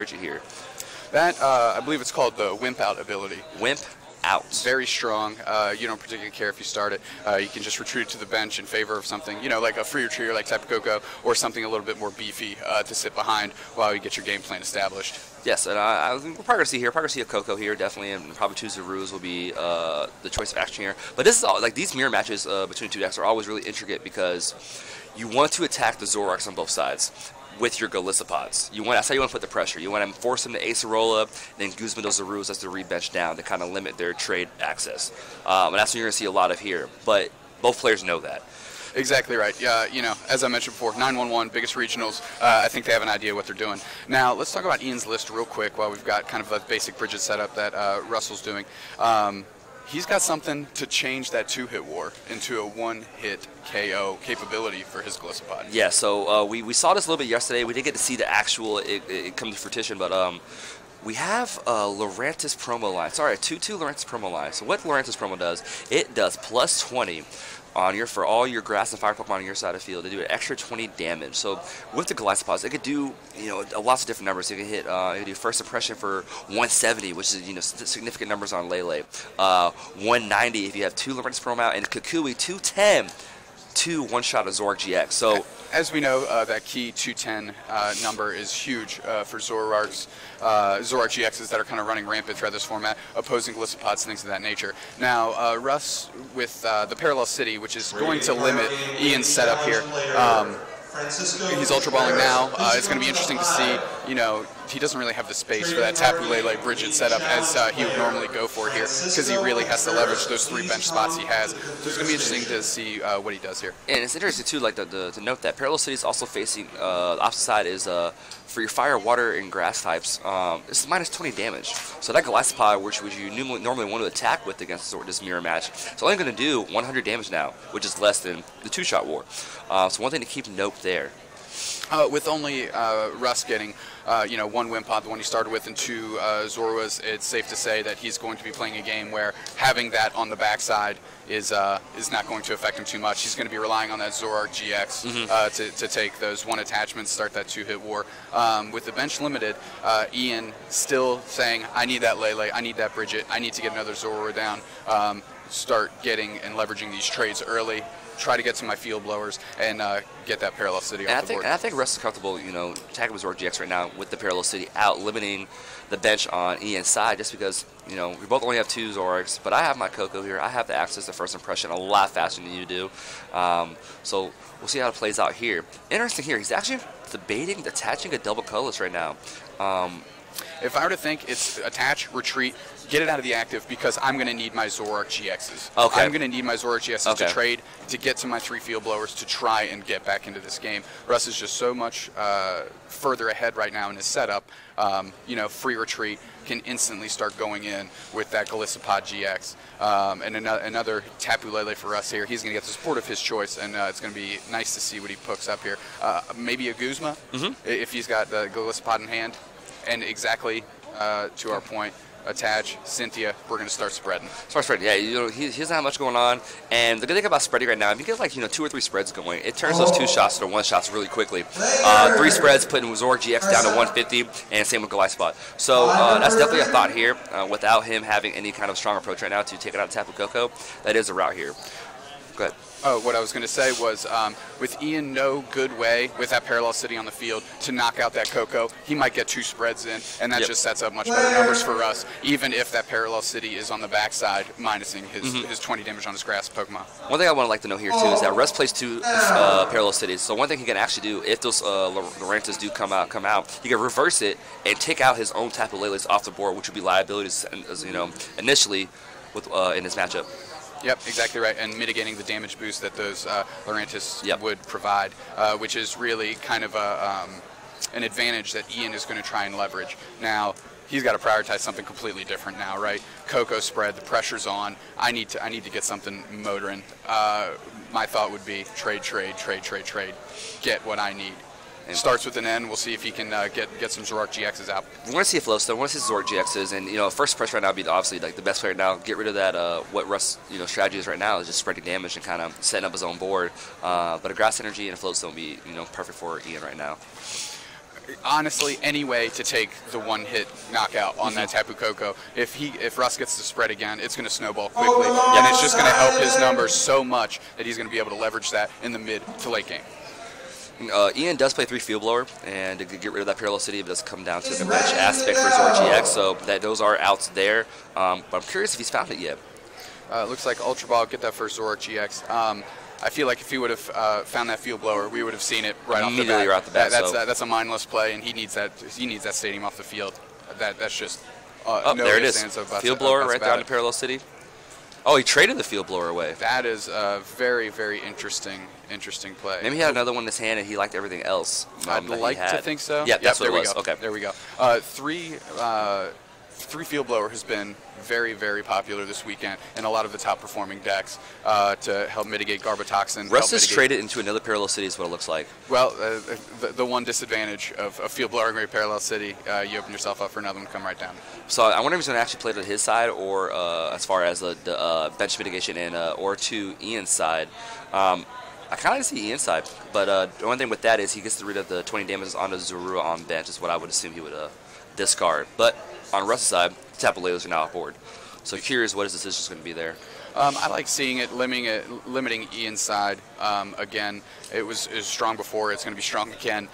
here? That, I believe it's called the Wimp Out ability. Wimp Out. Very strong. You don't particularly care if you start it. You can just retreat to the bench in favor of something, like a free retreater like Tapu Koko, or something a little bit more beefy to sit behind while you get your game plan established. Yes, and we're probably going to see here. Probably see a Koko here, definitely, and probably two Zarus will be the choice of action here. But this is all like these mirror matches between two decks are always really intricate because you want to attack the Zoroarks on both sides with your Galicipods. That's how you want to put the pressure. You want to force them to Acerola, then Guzman those Zarus as the rebench down to kind of limit their trade access. And that's what you're going to see a lot of here. But both players know that. Exactly right. As I mentioned before, 911, biggest regionals. I think they have an idea what they're doing. Now, let's talk about Ian's list real quick while we've got kind of a basic Bridget setup that Russel's doing. He's got something to change that two-hit war into a one-hit KO capability for his Gallicipod. Yeah, so we saw this a little bit yesterday. We didn't get to see the actual it come to fruition, but we have a Lurantis promo line. Sorry, a 2/2 Lurantis promo line. So what Lurantis promo does, it does plus 20 for all your grass and fire Pokemon on your side of the field. They do an extra 20 damage. So with the Galicipods, it could do lots of different numbers. It could hit, it could do first impression for 170, which is significant numbers on Lele. 190 if you have two Lurantis promo out, and Kukui 210. 2 one-shot of Zoroark GX. So, as we know, that key 210 number is huge for Zoroark GXs that are kind of running rampant throughout this format, opposing Galicipods, things of that nature. Now, Russ with the Parallel City, which is going to limit Ian's setup here. He's Ultra Balling now. It's going to be interesting to see, he doesn't really have the space for that Tapu Lele Bridget setup as he would normally go for here, because he really has to leverage those 3 bench spots he has. So it's going to be interesting to see what he does here. And it's interesting, too, to note that Parallel City is also facing, the opposite side is, for your fire, water, and grass types, this is minus 20 damage. So that Gallicipod, which you normally want to attack with against this mirror match, it's only going to do 100 damage now, which is less than the 2-shot war. So one thing to keep note there. With only Russ getting, 1 Wimpod, the one he started with, and 2 Zoruas, it's safe to say that he's going to be playing a game where having that on the backside is not going to affect him too much. He's going to be relying on that Zoroark GX to take those 1 attachments, start that 2-hit war. With the bench limited, Ian still saying, I need that Lele, I need that Bridget, I need to get another Zorua down, start getting and leveraging these trades early, try to get to my field blowers, and get that Parallel City off the board. And I think Russ is comfortable, attacking with Zoroark GX right now with the Parallel City out, limiting the bench on Ian's side, just because, we both only have 2 Zoroarks, but I have my Koko here. I have the access to first impression a lot faster than you do. So we'll see how it plays out here. Interesting here, he's actually debating attaching a double colorless right now. If I were to think, it's attach, retreat, get it out of the active, because I'm going to need my Zoroark GXs. Okay. I'm going to need my Zoroark GXs to trade, to get to my 3 field blowers, to try and get back into this game. Russ is just so much further ahead right now in his setup. Free retreat can instantly start going in with that Gallicipod GX. And another Tapu Lele for us here. He's going to get the support of his choice, and it's going to be nice to see what he picks up here. Maybe a Guzma, if he's got the Gallicipod in hand. And exactly to our point, attach, Cynthia, we're going to start spreading. Start spreading, yeah. He doesn't have much going on. And the good thing about spreading right now, if you get 2 or 3 spreads going, it turns those 2 shots to 1 shots really quickly. 3 spreads putting Zoroark GX down to 150, and same with Gallicipod. So that's definitely a thought here. Without him having any kind of strong approach right now to take it out of Tapu Koko, that is a route here. Go ahead. What I was going to say was, with Ian no good way, with that Parallel City on the field, to knock out that Koko, he might get 2 spreads in, and that just sets up much better numbers for us, even if that Parallel City is on the backside, minusing his 20 damage on his grass Pokemon. One thing I want to like to know here, too, is that Russ plays 2 Parallel Cities. So one thing he can actually do, if those Lurantis do come out, he can reverse it and take out his own Tapu Leles off the board, which would be liabilities, initially in this matchup. Yep, exactly right, and mitigating the damage boost that those Lurantis would provide, which is really kind of an advantage that Ian is going to try and leverage. Now, he's got to prioritize something completely different now, right? Koko spread, the pressure's on. I need to get something motoring. My thought would be trade, get what I need. Starts with an N. We'll see if he can get some Zoroark GXs out. We want to see a flow stone. We want to see Zoroark GXs, and first press right now would be obviously the best player now. Get rid of that. What Russ strategy is right now is just spreading damage and kind of setting up his own board. But a grass energy and a flow stone would be perfect for Ian right now. honestly, any way to take the one-hit knockout on that Tapu Koko. If Russ gets to spread again, it's going to snowball quickly, and it's just going to help his numbers so much that he's going to be able to leverage that in the mid to late game. Ian does play 3 Field Blower, and to get rid of that Parallel City, it does come down to the bench aspect for Zora GX, so those are outs there. But I'm curious if he's found it yet. Looks like Ultra Ball get that first Zora GX. I feel like if he would have found that Field Blower, we would have seen it right off the bat. Right off the bat. That's a mindless play, and he needs that stadium off the field. That's just no there it is. Field Blower right there on the Parallel City. Oh, he traded the Field Blower away. That is a very, very interesting play. Maybe he had another one in his hand and he liked everything else. I'd like to think so. Yeah, that's what it was. Okay. There we go. Three Field Blower has been very, very popular this weekend in a lot of the top performing decks to help mitigate Garbotoxin. Russ has traded into another Parallel City is what it looks like. Well, the one disadvantage of Field Blower and Great Parallel City, you open yourself up for another one to come right down. So I wonder if he's going to actually play it on his side or as far as the bench mitigation and or to Ian's side. I kind of see Ian's side, but the one thing with that is he gets to rid of the 20 damages on the Zorua on bench is what I would assume he would discard. But on Russ's side, Tapu Lelos are now off board. So curious what his decision is going to be there. I like seeing it, limiting Ian's side. Again, it was strong before. It's going to be strong again.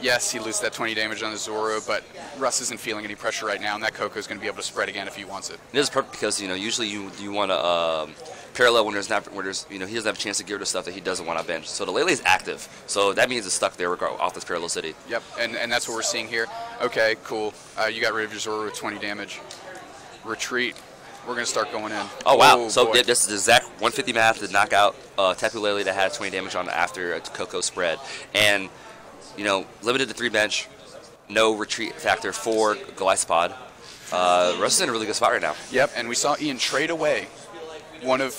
Yes, he loses that 20 damage on the Zorua, but Russ isn't feeling any pressure right now, and that Koko is going to be able to spread again if he wants it. It is perfect because usually you want to parallel when he doesn't have a chance to get rid of stuff that he doesn't want on bench. So the Lele is active, so that means it's stuck there off this Parallel City. Yep, and that's what we're seeing here. Okay, cool. You got rid of your Zorua with 20 damage. Retreat. We're going to start going in. Oh, wow. So this is the exact 150 math to knock out Tapu Lele that had 20 damage on after a Koko spread. And, limited to 3 bench, no retreat factor for Glycopod. Russ is in a really good spot right now. Yep, and we saw Ian trade away one of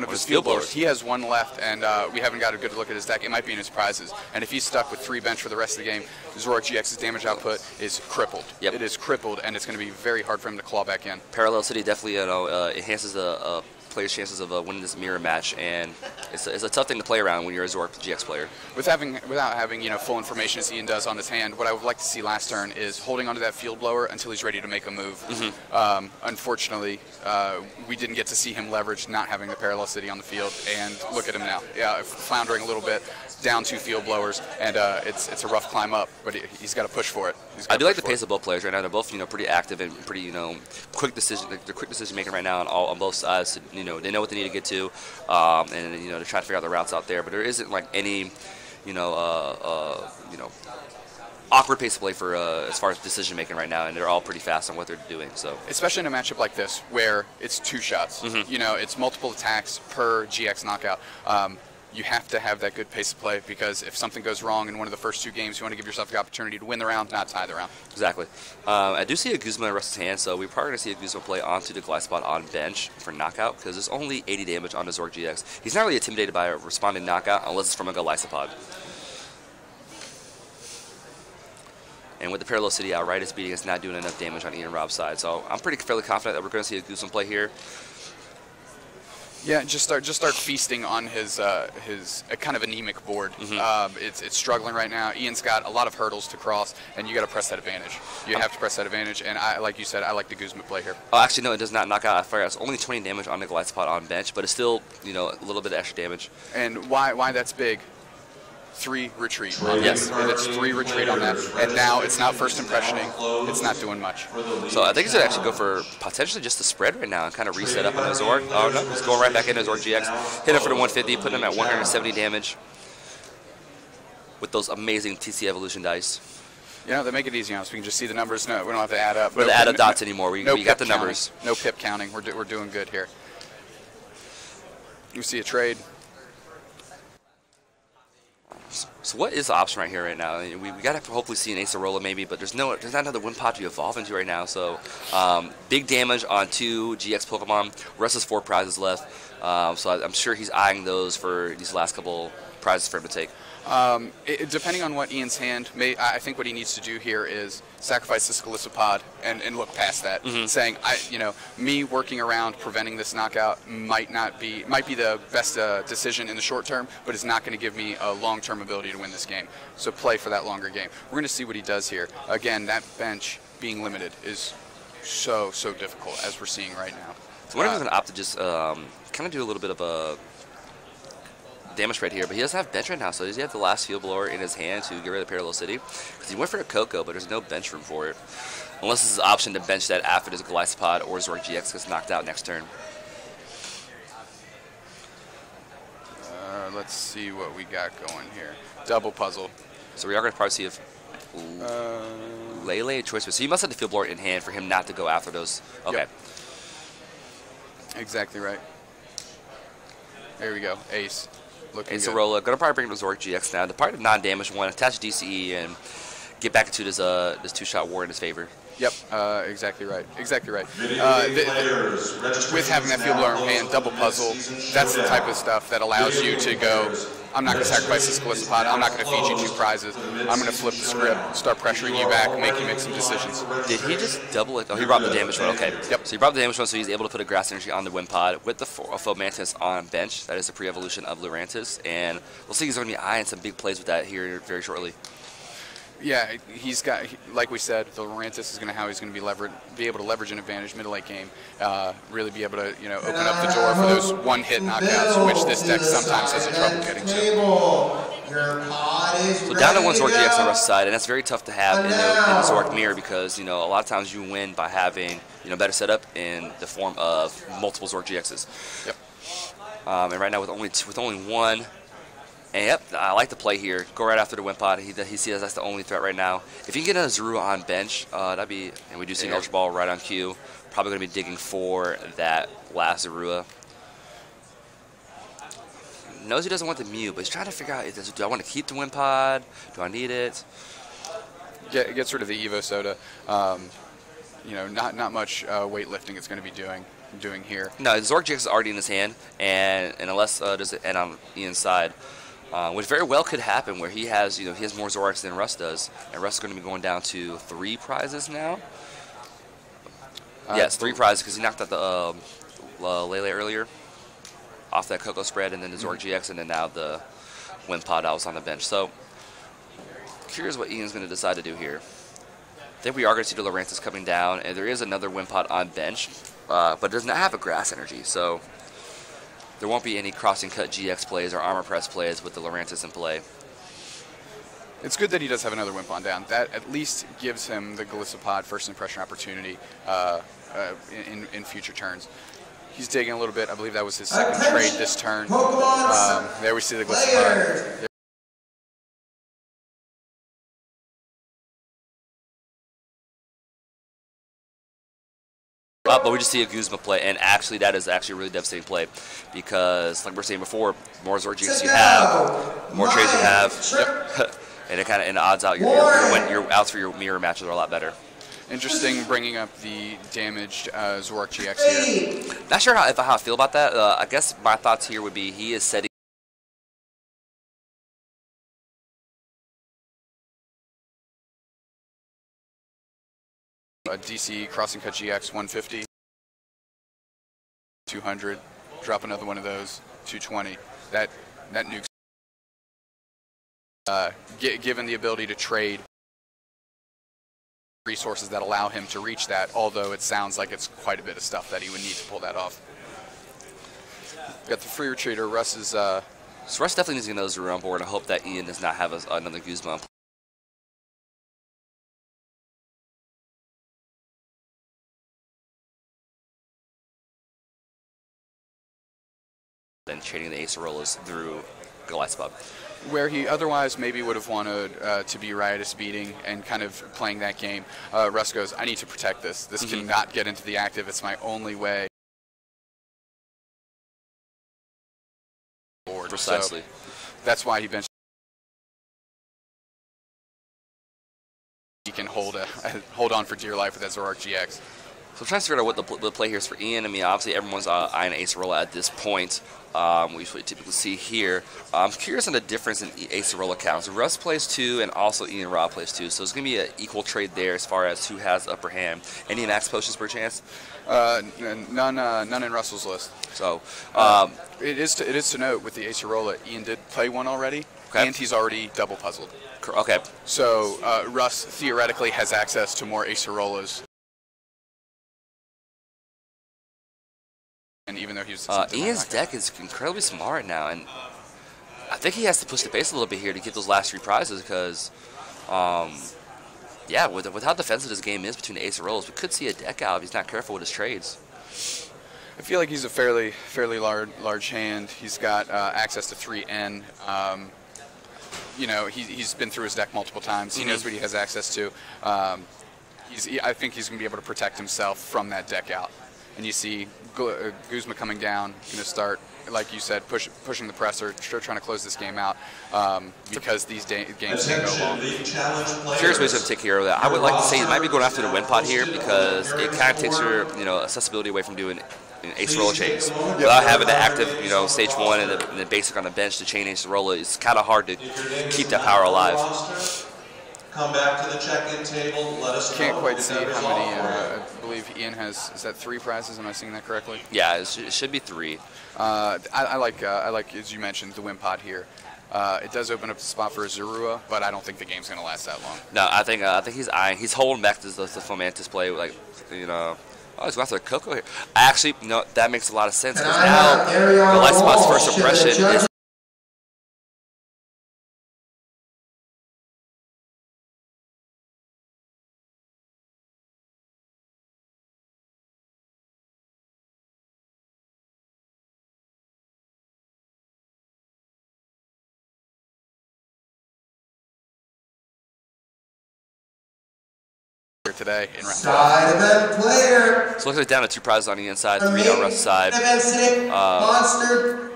his Field Blowers. He has one left, and we haven't got a good look at his deck. It might be in his prizes. And if he's stuck with 3 bench for the rest of the game, Zora GX's damage output is crippled. Yep. It is crippled, and it's going to be very hard for him to claw back in. Parallel City definitely enhances the player's chances of winning this mirror match, and it's a tough thing to play around when you're a Zora GX player. Without having full information as Ian does on his hand, what I would like to see last turn is holding onto that Field Blower until he's ready to make a move. Unfortunately, we didn't get to see him leverage not having the Parallel City on the field, and look at him now. Yeah, floundering a little bit, down 2 Field Blowers, and it's a rough climb up, but he's got to push for it. I do like the pace of both players right now. They're both pretty active and pretty quick decision. They're quick decision making right now on both sides. They know what they need to get to, and they're trying to figure out the routes out there. But there isn't like any awkward pace of play for as far as decision making right now, and they're all pretty fast on what they're doing. So especially in a matchup like this where it's 2 shots, it's multiple attacks per GX knockout. You have to have that good pace of play because if something goes wrong in one of the first 2 games, you want to give yourself the opportunity to win the round, not tie the round. Exactly. I do see a Guzma in Russ's hand, so we're probably going to see a Guzma play onto the Glycopod on bench for knockout because there's only 80 damage on the Zorg GX. He's not really intimidated by a responding knockout unless it's from a Glycopod. And with the Parallel City outright, it's beating us, not doing enough damage on Ian and Robb's side. So I'm fairly confident that we're going to see a Guzma play here. Yeah, just start feasting on his kind of anemic board. It's struggling right now. Ian's got a lot of hurdles to cross, and you got to press that advantage. You have to press that advantage, and like you said, I like the Guzma play here. Oh, actually, no, it does not knock out. I forgot. It's only 20 damage on the Glycopod on bench, but it's still a little bit of extra damage. And why that's big? 3 retreat. Yes. And it's 3 retreat on that. And now it's not first impressioning. It's not doing much. So I think he's going to actually go for potentially just the spread right now and kind of reset up on his Zorg. Oh, no. He's going right back into his Zorg GX. Hit him for the 150, putting him at 170 damage with those amazing TC Evolution dice. They make it easy on us. We can just see the numbers. No, we don't have to add up. We don't have to add up dots anymore. We got the numbers. No pip counting. We're doing good here. You see a trade. So what is the option right here right now? We got to hopefully see an Acerola maybe, but there's not another Wimpod to evolve into right now. So big damage on 2 GX Pokemon. Russ has 4 prizes left, so I'm sure he's eyeing those for these last couple prizes for him to take. Depending on what Ian's hand, I think what he needs to do here is sacrifice the Scalicipod and look past that, saying, me working around preventing this knockout might be the best decision in the short term, but it's not going to give me a long-term ability to win this game. So play for that longer game. We're going to see what he does here. Again, that bench being limited is so difficult, as we're seeing right now. So what if he's going to opt to just kind of do a little bit of a damage right here, but he doesn't have bench right now, so does he have the last field blower in his hand to get rid of Parallel City? Because he went for a Coco, but there's no bench room for it. Unless this is an option to bench that after this Golisopod or Zork GX gets knocked out next turn. Let's see what we got going here. Double puzzle. So we are going to probably see if Lele choice. So you must have the field blower in hand for him not to go after those. Okay. Yep. Exactly right. There we go. Ace. Looking Ace good. Arola. Going to probably bring the Zork GX now. The part of non-damage one, attach DCE and get back into this two-shot war in his favor. Yep, exactly right. Exactly right. With having that field blower in hand, double puzzle, that's the type of stuff that allows you to go, I'm not going to sacrifice this Golisopod, I'm not going to feed you 2 prizes, I'm going to flip the script, start pressuring you back, make you make some decisions. Did he just double it? Oh, he brought the damage one. Okay. Yep. So he brought the damage one, so he's able to put a Grass Energy on the Wimpod with the Fomantis on bench. That is a pre-evolution of Lurantis, and we'll see he's going to be eyeing some big plays with that here very shortly. Yeah, he's got, like we said, the Lurantis is going to how he's going to be able to leverage an advantage middle-late game, really be able to open up the door for those one-hit knockouts, which this deck sometimes has trouble getting to. So down to 1 Zork GX on the rest side, and that's very tough to have in the Zork mirror because a lot of times you win by having better setup in the form of multiple Zork GXs. Yep. And right now with only one. And yep, I like the play here. Go right after the Wimpod. He sees that's the only threat right now. If you can get a Zorua on bench, that'd be. And we do see an Ultra Ball right on cue. Probably going to be digging for that last Zorua. Knows he doesn't want the Mew, but he's trying to figure out: do I want to keep the Wimpod? Do I need it? Gets rid of the Evo Soda. Not much weightlifting it's going to be doing here. No, the Zork GX is already in his hand, and unless does it end on Ian's side. Which very well could happen, where he has more Zorks than Russ does, and Russ is going to be going down to 3 prizes now. Yes, 3 prizes because he knocked out the Lele earlier off that Coco spread, and then the Zork GX, and then now the Wimpod out was on the bench. So curious what Ian's going to decide to do here. I think we are going to see the Lurantis coming down, and there is another Wimpod on bench, but does not have a Grass Energy, so there won't be any crossing cut GX plays or armor press plays with the Lurantis in play. It's good that he does have another Wimpod down. That at least gives him the Golisopod first impression opportunity in future turns. He's digging a little bit. I believe that was his second trade this turn. There we see the Golisopod. But we just see a Guzma play, and actually that is actually a really devastating play because, like we were saying before, more Zork GX you have, more trades you have, and it kind of odds out your outs for your mirror matches are a lot better. Interesting bringing up the damaged Zork GX here. Not sure how I feel about that. I guess my thoughts here would be he is setting a DC Crossing Cut GX 150, 200, drop another one of those, 220. That nukes. Given the ability to trade resources that allow him to reach that, although it sounds like it's quite a bit of stuff that he would need to pull that off. Got the free retreater. Russ is. So Russ definitely needs to get another Zorua on board. I hope that Ian does not have another Guzma. Then trading the Ace Arolas through Golisopod. Where he otherwise maybe would have wanted to be Riotous Beating and kind of playing that game, Russ goes, I need to protect this. This cannot get into the active. It's my only way. Precisely. So that's why he benched. He can hold on for dear life with that Zork GX. So I'm trying to figure out what the play here is for Ian. I mean, obviously everyone's eyeing Ace Arola at this point. which we typically see here. I'm curious on the difference in Acerola counts. Russ plays 2, and also Ian Robb plays 2, so it's going to be an equal trade there as far as who has upper hand. Any max potions per chance? None in Russell's list. So it is to note with the Acerola, Ian did play one already, okay. and he's already double puzzled. Okay. So Russ theoretically has access to more Acerolas. And even though he was Ian's deck is incredibly smart now, and I think he has to push the base a little bit here to get those last 3 prizes because, yeah, with how defensive this game is between the Acerolas, we could see a deck out if he's not careful with his trades. I feel like he's a fairly large hand. He's got access to 3N. You know, he's been through his deck multiple times. He knows what he has access to. I think he's going to be able to protect himself from that deck out. And you see Guzma coming down, going to start, like you said, pushing the presser, trying to close this game out because these games can go long. Curious ways to take care of that. I would like to say he might be going after the win pot here because it kind of takes your accessibility away from doing Acerola chains. Without having the active, stage 1 and the basic on the bench to chain Acerola, it's kind of hard to keep that power alive. Come back to the check-in table. Let us Can't quite see how many. I believe Ian has. Is that 3 prizes? Am I seeing that correctly? Yeah, it should be 3. I like as you mentioned the win pot here. It does open up the spot for a Zorua, but I don't think the game's going to last that long. No, I think he's eyeing. He's holding back the Fomantis play, like Oh, he's going after Coco here. Actually, that makes a lot of sense because now the light spot's first impression is. Today in round Side event player. So looks like down to 2 prizes on the inside, 3 on Russ's side. Monster.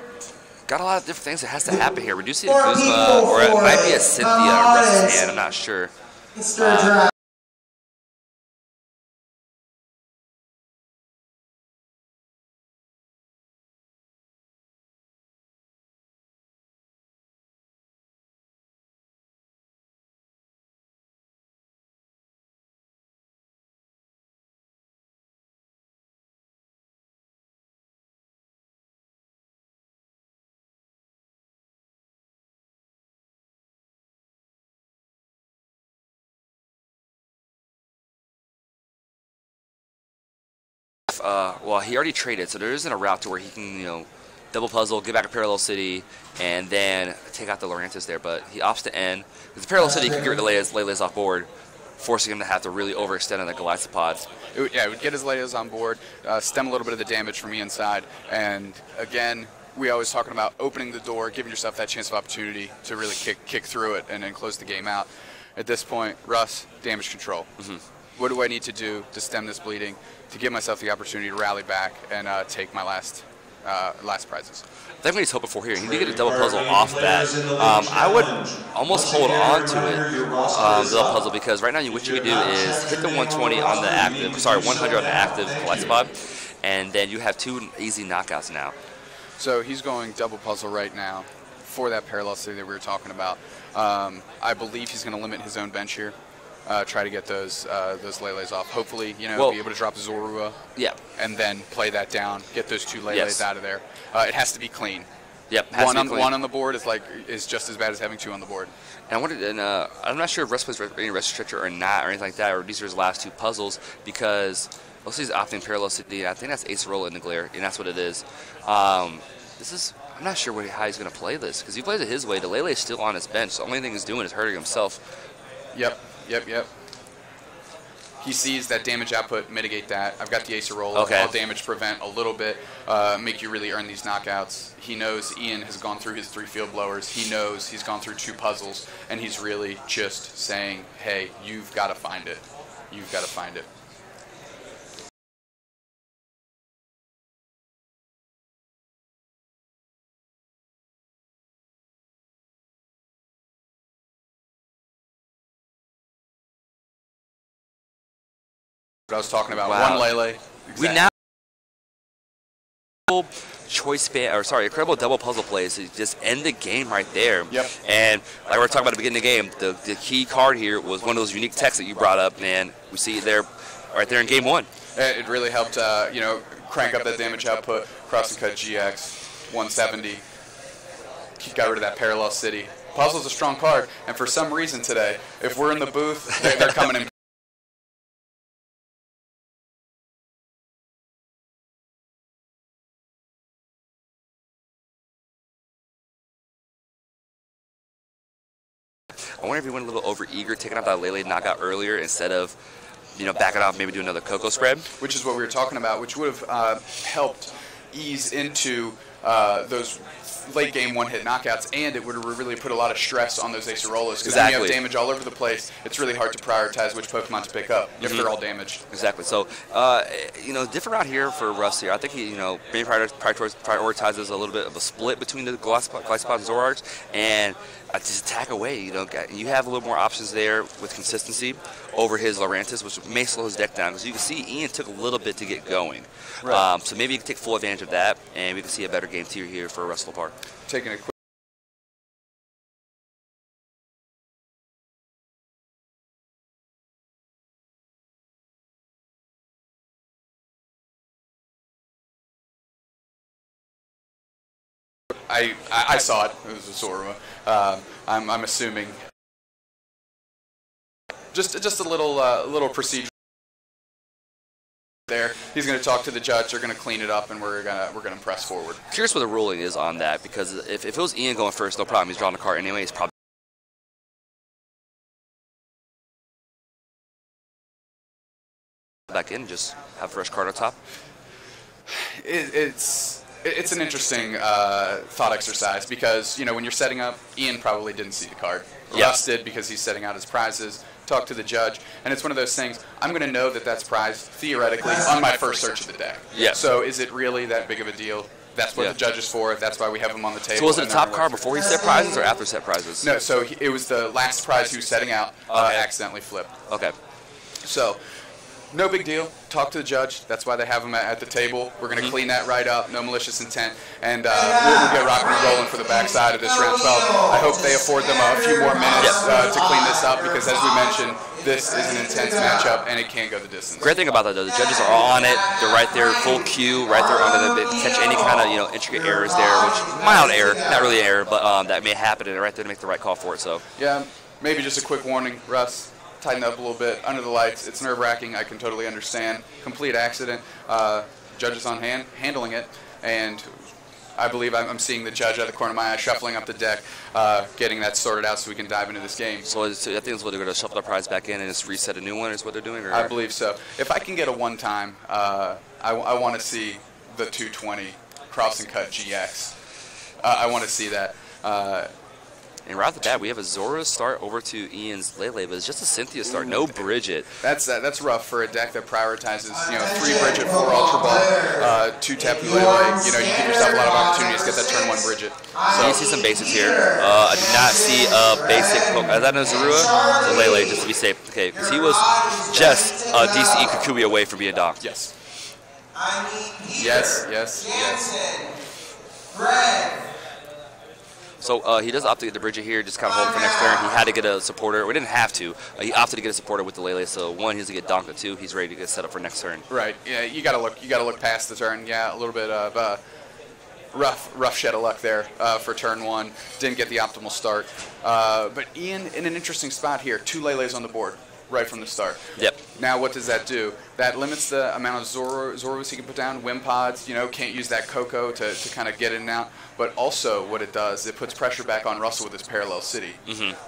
Got a lot of different things that has to happen here. Reducing a Guzma, or it might be a Cynthia on Russ's hand, I'm not sure. Well, he already traded, so there isn't a route to where he can, double puzzle, get back a Parallel City, and then take out the Lurantis there. But he opts to end. Because the Parallel City can get rid of Lele's off board, forcing him to have to really overextend on the Goliathopod. It would get his Lele's on board, stem a little bit of the damage from the inside, and again, we always talking about opening the door, giving yourself that chance of opportunity to really kick through it and then close the game out. At this point, Russ, damage control. What do I need to do to stem this bleeding, to give myself the opportunity to rally back and take my last prizes? I think what he's hoping for here, he did get a double puzzle off that. I would almost hold on to it, the double puzzle, because right now what you can do is hit the 120 on the active, 100 on the active Goliathopod, and then you have 2 easy knockouts now. So he's going double puzzle right now for that Parallel City that we were talking about. I believe he's going to limit his own bench here. Try to get those Lele's off. Hopefully, be able to drop the Zorua. Yeah. And then play that down. Get those 2 Lele's out of there. It has to be clean. Yep. One on the board is just as bad as having 2 on the board. And I'm not sure if Russ plays any Rest Restrictor or not, or anything like that, or these are his last 2 puzzles, because most of these opting Parallel City. I think that's Acerola in the Glare, and that's what it is. I'm not sure how he's going to play this, because he plays it his way. The Lele is still on his bench. So the only thing he's doing is hurting himself. Yep. He sees that damage output, mitigate that. I've got the Acerola. Okay. All damage prevent a little bit, make you really earn these knockouts. He knows Ian has gone through his 3 field blowers. He knows he's gone through 2 puzzles, and he's really just saying, hey, you've got to find it. You've got to find it. What I was talking about, Wow. one Lele. We now choice band, or sorry, incredible double puzzle plays to just end the game right there. Yep. And like we were talking about at the beginning of the game, the key card here was one of those unique texts that you brought up, and we see it there, right there in game 1. It really helped, you know, crank up that damage output. Cross and cut GX 170. He got rid of that parallel city. Puzzle's a strong card, and for some reason today, if we're in the booth, they're coming in. I wonder if he went a little over eager, taking out that Lele knockout earlier instead of, you know, backing off, maybe do another Coco spread. Which is what we were talking about, which would have helped ease into those late game one-hit knockouts, and it would have really put a lot of stress on those Acerolas. Because when you have damage all over the place, it's really hard to prioritize which Pokemon to pick up if they're all damaged. Exactly. So, you know, different route here for Russ here. I think he, you know, maybe prioritizes a little bit of a split between the Glycopod and Zoroarks, and just attack away. You know, you have a little more options there with consistency over his Lurantis, which may slow his deck down. Because you can see Ian took a little bit to get going. Right. So maybe you can take full advantage of that, and we can see a better game tier here for Russel Laparre. Taking a quick. I saw it. It was a Zorua. I'm assuming. Just a little procedure there. He's going to talk to the judge. They're going to clean it up, and we're gonna press forward. Curious what the ruling is on that, because if it was Ian going first, no problem. He's drawing the card anyway. He's probably back in and just have a fresh card on top. It's an interesting thought exercise, because, you know, when you're setting up, Ian probably didn't see the card. Russ did, because he's setting out his prizes. Talk to the judge, and it's one of those things. I'm going to know that that's prized theoretically on my first search of the deck. Yeah. So is it really that big of a deal? That's what the judge is for. That's why we have him on the table. So was it a top card before he set prizes or after set prizes? No. So it was the last prize he was setting out. Accidentally flipped. Okay. So. No big deal. Talk to the judge. That's why they have him at the table. We're going to clean that right up. No malicious intent. And we'll get rocking and rolling for the backside of this round 12. I hope they afford them a few more minutes to clean this up, because, as we mentioned, this is an intense matchup, and it can go the distance. Great thing about that, though, the judges are all on it. They're right there, full queue, right there under them. They catch any kind of, you know, intricate errors there, which mild error, not really an error, but that may happen, and they're right there to make the right call for it. So yeah, maybe just a quick warning, Russ. Tighten up a little bit under the lights. It's nerve-wracking. I can totally understand. Complete accident. Judges on hand, handling it, and I believe I'm seeing the judge out of the corner of my eye shuffling up the deck, getting that sorted out so we can dive into this game. So I think that's what they're going to shuffle the prize back in and just reset a new one is what they're doing? Or? I believe so. If I can get a one-time, I want to see the 220 cross and cut GX. I want to see that. And right off the bat, we have a Zora start over to Ian's Lele, but it's just a Cynthia start, no Bridget. That's rough for a deck that prioritizes, you know, 3 Bridget, 4 Ultra Ball, 2 Tapu Lele. You know, you give yourself a lot of opportunities to get that turn 1 Bridget. So you see some basics here. I do not see a basic Pokemon. Is that a Zorua? So Lele, just to be safe. Okay, because he was just DCE Kukui away from being docked. Yes. Yes. So he does opt to get the Bridget here, just kind of hold it for next turn. He had to get a supporter. We didn't have to. He opted to get a supporter with the Lele. So 1, he has to get donked. 2, he's ready to get set up for next turn. Right. Yeah. You gotta look past the turn. Yeah. A little bit of rough shed of luck there for turn 1. Didn't get the optimal start. But Ian in an interesting spot here. 2 Leles on the board right from the start. Yep. Now what does that do? That limits the amount of Zoruas he can put down. Wimpods, you know, can't use that Coco to kind of get in and out. But also what it does, it puts pressure back on Russell with his Parallel City.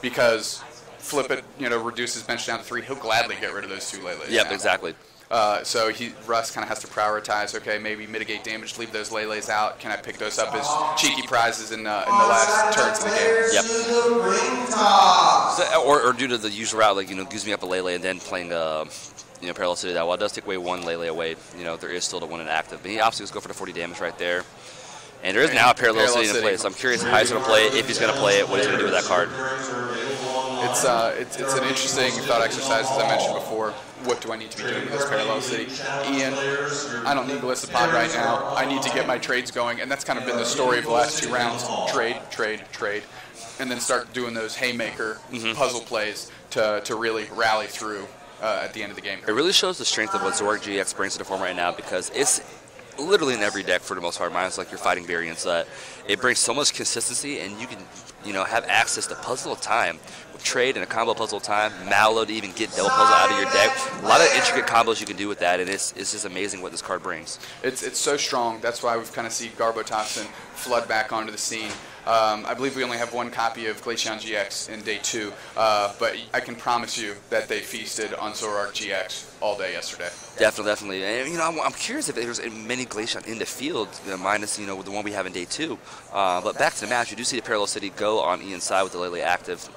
Because flip it, you know, reduces bench down to 3. He'll gladly get rid of those 2 Leles. Yep, now. Exactly. So Russ kind of has to prioritize, okay, maybe mitigate damage, leave those Leles out. Can I pick those up as cheeky prizes in the last turns of the game? Yep. So, or due to the usual route, like, you know, gives me up a Lele and then playing, you know, Parallel City that. While it does take away 1 Lele away, you know, there is still the 1 inactive. But he obviously just go for the 40 damage right there. And there is now a Parallel City in play, so I'm curious how he's going to play it, if he's going to play it, what he's going to do with that card. It's an interesting thought exercise, as I mentioned before. What do I need to be doing with this Parallel City? Ian, I don't need Galistopod right now. I need to get my trades going, and that's kind of been the story of the last 2 rounds. Trade, and then start doing those haymaker puzzle plays to really rally through at the end of the game. It really shows the strength of what Zoroark GX brings to the form right now, because it's literally in every deck for the most part, minus like your fighting variants. It brings so much consistency, and you can have access to puzzle of time with trade and a combo puzzle of time, Mallow to even get double puzzle out of your deck. A lot of intricate combos you can do with that, and it's just amazing what this card brings. It's so strong. That's why we've kind of seen Garbotoxin flood back onto the scene. I believe we only have 1 copy of Glaceon GX in day 2, but I can promise you that they feasted on Zoroark GX all day yesterday. Definitely. And I'm curious if there's many Glaceon in the field, minus the one we have in day 2. But back to the match, you do see the Parallel City go on Ian's side with the Lele active,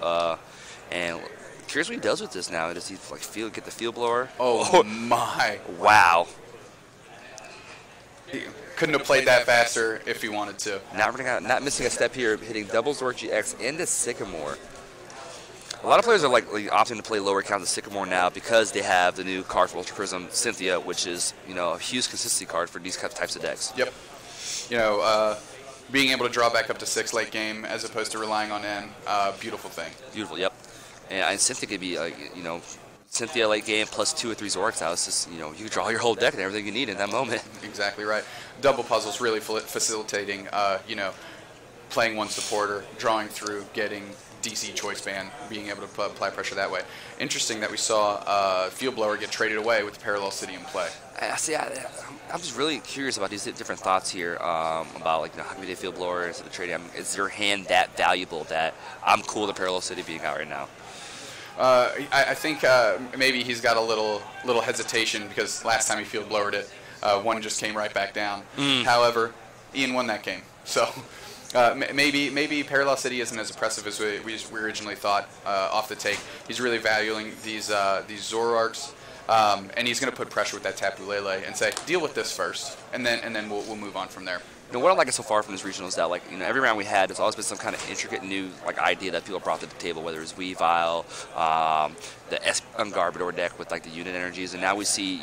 and curious what he does with this now. Does he get the field blower? Oh my! Wow. Couldn't have played that faster if he wanted to. Not missing a step here, hitting double Zoroark GX into Sycamore. A lot of players are opting to play lower counts of Sycamore now because they have the new card for Ultra Prism, Cynthia, which is a huge consistency card for these types of decks. Yep. Being able to draw back up to 6 late game as opposed to relying on N, beautiful thing. Beautiful. Yep. And Cynthia could be Cynthia late game plus 2 or 3 Zoroarks out. It's just, you can draw your whole deck and everything you need in that moment. Exactly right. Double puzzles really facilitating, playing 1 supporter, drawing through, getting DC choice ban, being able to apply pressure that way. Interesting that we saw Field Blower get traded away with the Parallel City in play. I'm just really curious about these different thoughts here about how can we do Field Blower instead of trading. Is your hand that valuable that I'm cool with the Parallel City being out right now? I think maybe he's got a little hesitation because last time he Field Blowered it, 1 just came right back down. However, Ian won that game, so maybe Parallel City isn't as oppressive as we originally thought off the take. He's really valuing these Zoroarks, and he's going to put pressure with that Tapu Lele and say, deal with this first, and then we'll move on from there. What I like so far from this regional is that every round we had, there's always been some kind of intricate new idea that people brought to the table, whether it's Weavile, the Ungarbodor deck with the unit energies, and now we see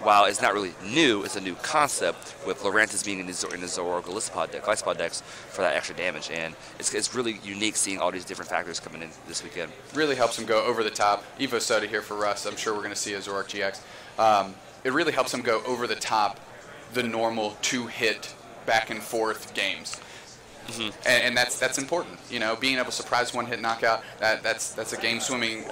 while it's not really new, it's a new concept with Lurantis being in the Zoroark Galistopod decks for that extra damage, and it's really unique seeing all these different factors coming in this weekend. Really helps him go over the top. Evo Soda here for Russ. I'm sure we're going to see a Zoroark GX. It really helps him go over the top the normal 2-hit back and forth games, and that's important. Being able to surprise 1-hit knockout, that's a game swinging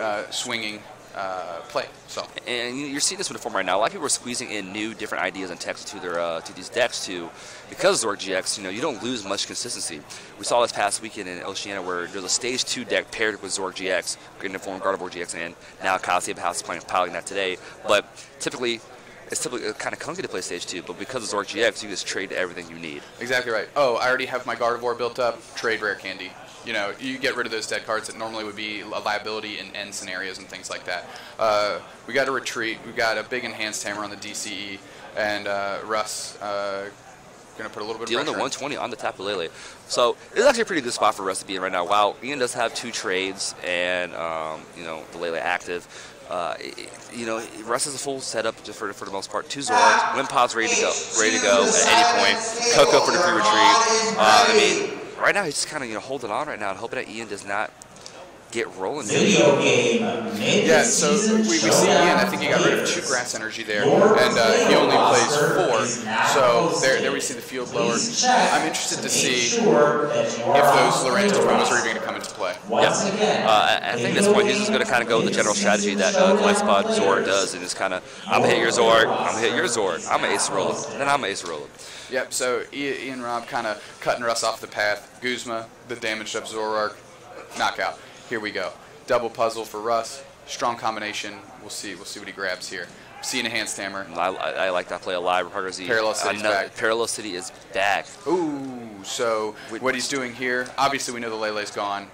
play. So, and you're seeing this with the form right now. A lot of people are squeezing in new, different ideas and text to their to these decks too, because of Zoroark GX. You don't lose much consistency. We saw this past weekend in Oceania where there's a stage 2 deck paired with Zoroark GX, in the form of Gardevoir GX, and now Coliseum House is piloting that today. But typically, it's typically kind of clunky to play stage 2, but because of Zoroark GX, you just trade everything you need. Exactly right. Oh, I already have my Gardevoir built up. Trade Rare Candy. You get rid of those dead cards that normally would be a liability in end scenarios and things like that. We got a retreat. We got a big enhanced hammer on the DCE, and Russ going to put a little bit of dealing pressure. The 120 on the Tapu Lele. So it's actually a pretty good spot for Russ to be in right now. While Ian does have 2 trades and the Lele active. Russ has a full setup for the most part. 2 Zoroarks, Wimpod's ready to go at any point. Coco for the free retreat. Right now he's just kind of holding on right now and hoping that Ian does not get rolling. Video game. Yeah, so we see Ian, I think he got rid of 2 grass energy there, and he only plays 4. So there we see the Field Blower. I'm interested to see if those Lurantis promos are even going to come into play. I think at this point he's just going to kind of go with the general strategy that Galistopod Zoroark does, and it's kind of, I'm going to hit your Zoroark, I'm going to hit your Zoroark, I'm going to ace roll him, and then I'm going to ace roll him. Yep, so Ian Robb kind of cutting Russ off the path. Guzma, the damaged up Zoroark, knockout. Here we go. Double puzzle for Russ. Strong combination. We'll see what he grabs here. See an enhanced hammer. I like that play a lot. Parallel City's back. Parallel City is back. Ooh, so what he's doing here, obviously we know the Lele's gone.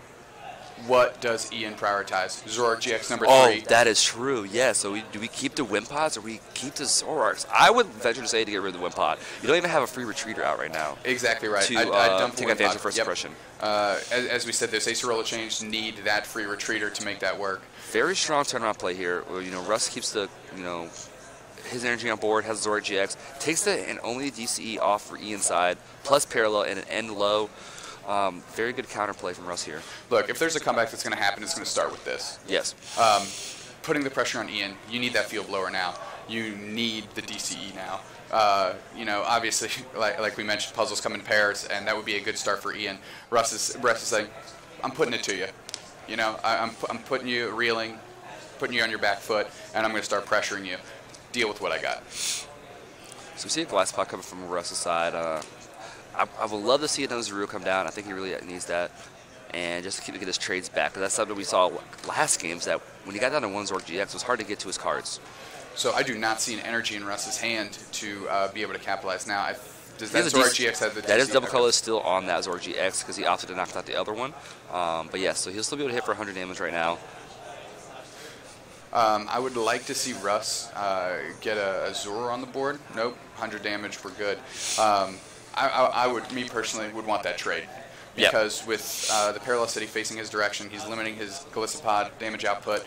what does Ian prioritize? Zoroark GX number 3. Oh, that is true. Yeah. So do we keep the Wimpods or we keep the Zoroarks? I would venture to say to get rid of the Wimpod. You don't even have a free retreater out right now. Exactly right. To I'd dump take the advantage Wimpod. of first impression. As we said, those Acerola changes need that free retreater to make that work. Very strong turnaround play here. You know, Russ keeps the his energy on board, has Zoroark GX, takes the and only DCE off for Ian's side, plus parallel and an end low. Very good counterplay from Russ here. Look, if there's a comeback that's going to happen, it's going to start with this. Yes. Putting the pressure on Ian, you need that field blower now. You need the DCE now. Obviously, like we mentioned, puzzles come in pairs, and that would be a good start for Ian. Russ is like, I'm putting it to you. You know, I'm putting you reeling, putting you on your back foot, and I'm going to start pressuring you. Deal with what I got. So we see a glass pot coming from Russ's side. I would love to see another Zero come down. I think he really needs that. And just to get his trades back. Because that's something we saw last games, that when he got down to 1 Zoroark GX, it was hard to get to his cards. So I do not see an energy in Russ's hand to be able to capitalize now. Does that Zoroark GX have the DC? That is double color still on that Zoroark GX because he opted to knock out the other one. But yes, so he'll still be able to hit for 100 damage right now. I would like to see Russ get a Zoro on the board. Nope, 100 damage, we're good. I would, me personally, would want that trade. Because with the Parallel City facing his direction, he's limiting his Galissapod damage output.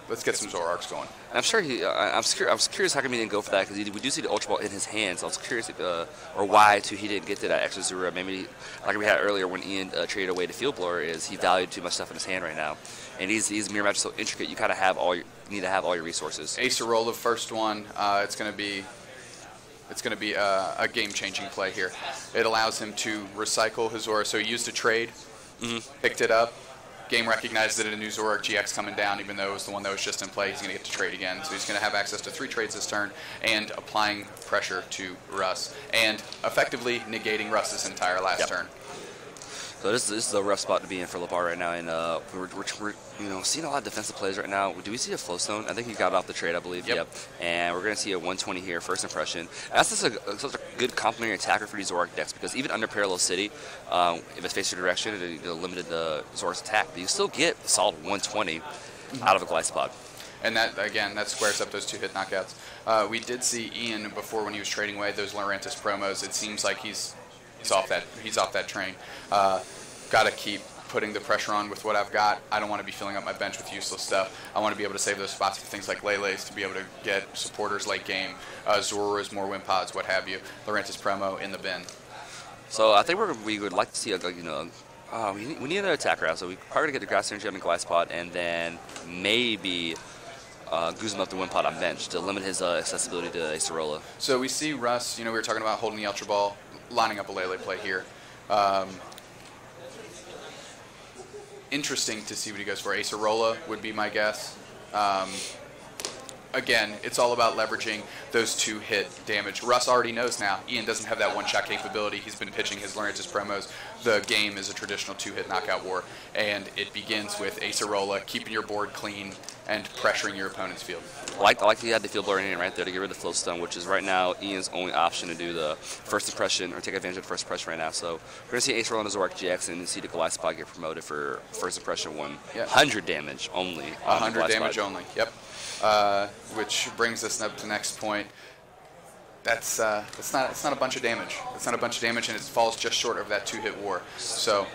Let's get some Zoroarks going. I'm sure he. I'm curious how come he didn't go for that, because we do see the Ultra Ball in his hands. So I was curious or why he didn't get to that extra Zero. Maybe like we had earlier when Ian traded away the Field Blower, is he valued too much stuff in his hand right now, and he's mirror match so intricate. You kind of need to have all your resources. Acerola, first one. It's going to be a game-changing play here. It allows him to recycle his Zoroark. So he used a trade, picked it up. Game recognized that a new Zoroark GX coming down, even though it was the one that was just in play. He's going to get to trade again. So he's going to have access to 3 trades this turn and applying pressure to Russ and effectively negating Russ's entire last turn. So this is a rough spot to be in for Laparre right now, and we're seeing a lot of defensive plays right now. Do we see a Flowstone? I think he got off the trade, I believe. Yep. And we're going to see a 120 here, first impression. That's such a good complementary attacker for these Zoroark decks, because even under Parallel City, if it's facing your direction, it limited the Zoroark's attack, but you still get a solid 120 out of a Glycopod. And that, again, that squares up those 2-hit knockouts. We did see Ian before when he was trading away those Lurantis promos. It seems like he's off that train. Got to keep putting the pressure on with what I've got. I don't want to be filling up my bench with useless stuff. I want to be able to save those spots for things like Lele's, to be able to get supporters late game, Zororas, more Wimpods, what have you. Lurantis promo in the bin. So I think we would like to see we need another attacker out. So we probably gonna get the Grass Energy on the Glycopod, and then maybe goose him up the Wimpod on bench to limit his accessibility to Acerola. So we see Russ. We were talking about holding the Ultra Ball, lining up a Lele play here. Interesting to see what he goes for. Acerola would be my guess. Again, it's all about leveraging those 2-hit damage. Russ already knows now. Ian doesn't have that one-shot capability. He's been pitching his Lurantis promos. The game is a traditional 2-hit knockout war, and it begins with Acerola keeping your board clean and pressuring your opponent's field. I like he had the Field Blower in right there to get rid of the Flowstone, which is right now Ian's only option to do the first impression or take advantage of the first impression right now. So we're going to see Acerola and Zoroark GX and see the Glycopod get promoted for first impression 100 damage only. 100 damage only, yep. Which brings us up to the next point. It's not a bunch of damage. It's not a bunch of damage, and it falls just short of that 2-hit war. So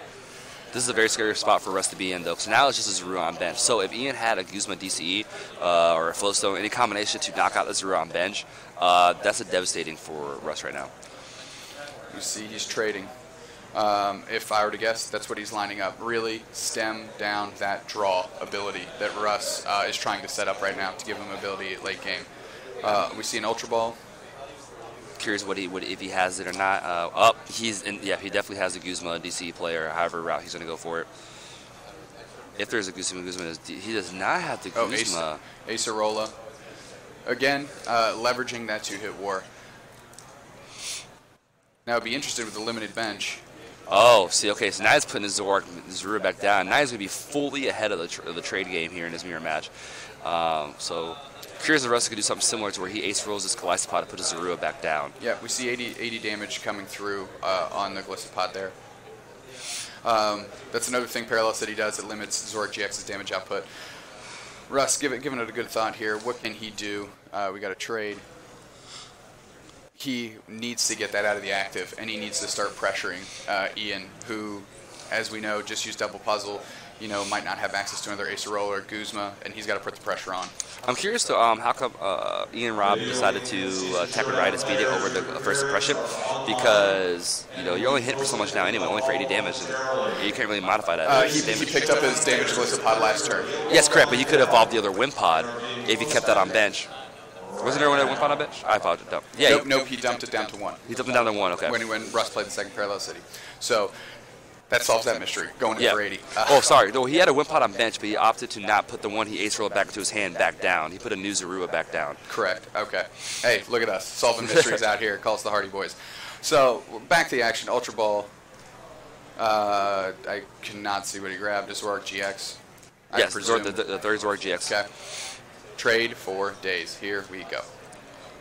this is a very scary spot for Russ to be in, though, because now it's just a Zero on bench. So if Ian had a Guzma DCE or a Flowstone, any combination to knock out the Zero on bench, that's devastating for Russ right now. You see he's trading. If I were to guess, that's what he's lining up. Really stem down that draw ability that Russ is trying to set up right now to give him ability at late game. We see an Ultra Ball. Curious if he has it or not. He definitely has a Guzma DC player, however route he's going to go for it. If there's a Guzma, he does not have the Guzma. Acerola. Again, leveraging that 2-hit war. Now, I'd be interested with the limited bench. Oh, see, okay, so now he's putting his Zoro back down. Now he's going to be fully ahead of the trade game here in his mirror match. So curious if Russell could do something similar to where he ace rolls his Glycopod to put his Zoro back down. Yeah, we see 80 damage coming through on the Glycopod there. That's another thing Parallel City does. It limits Zoroark GX's damage output. Russ, giving it a good thought here. What can he do? We got a trade. He needs to get that out of the active, and he needs to start pressuring Ian, who, as we know, just used double puzzle. You know, might not have access to another Acerola or Guzma, and he's got to put the pressure on. I'm curious to how come Ian Robb decided to attack with Riot Speed over the first suppression, because you know you're only hit for so much now anyway, only for 80 damage, and you can't really modify that. He picked up his damage Glyphopod last turn. Yes, correct, but he could evolve the other Wimpod if he kept that on bench. Wasn't there one Wimpod on bench? I apologize. No. Yeah, nope, he dumped it down to 1. He dumped it down to 1, okay. When Russ played the second Parallel City. So that solves that mystery, going in for 80. Oh, sorry. No, he had a Wimpod on bench, but he opted to not put the one he ace rolled back into his hand back down. He put a new Zorua back down. Correct. Okay. Hey, look at us. Solving mysteries out here. Call us the Hardy Boys. So, back to the action. Ultra Ball. I cannot see what he grabbed. A Zoroark GX. Yes, the third Zoroark GX. Okay. Trade for days. Here we go.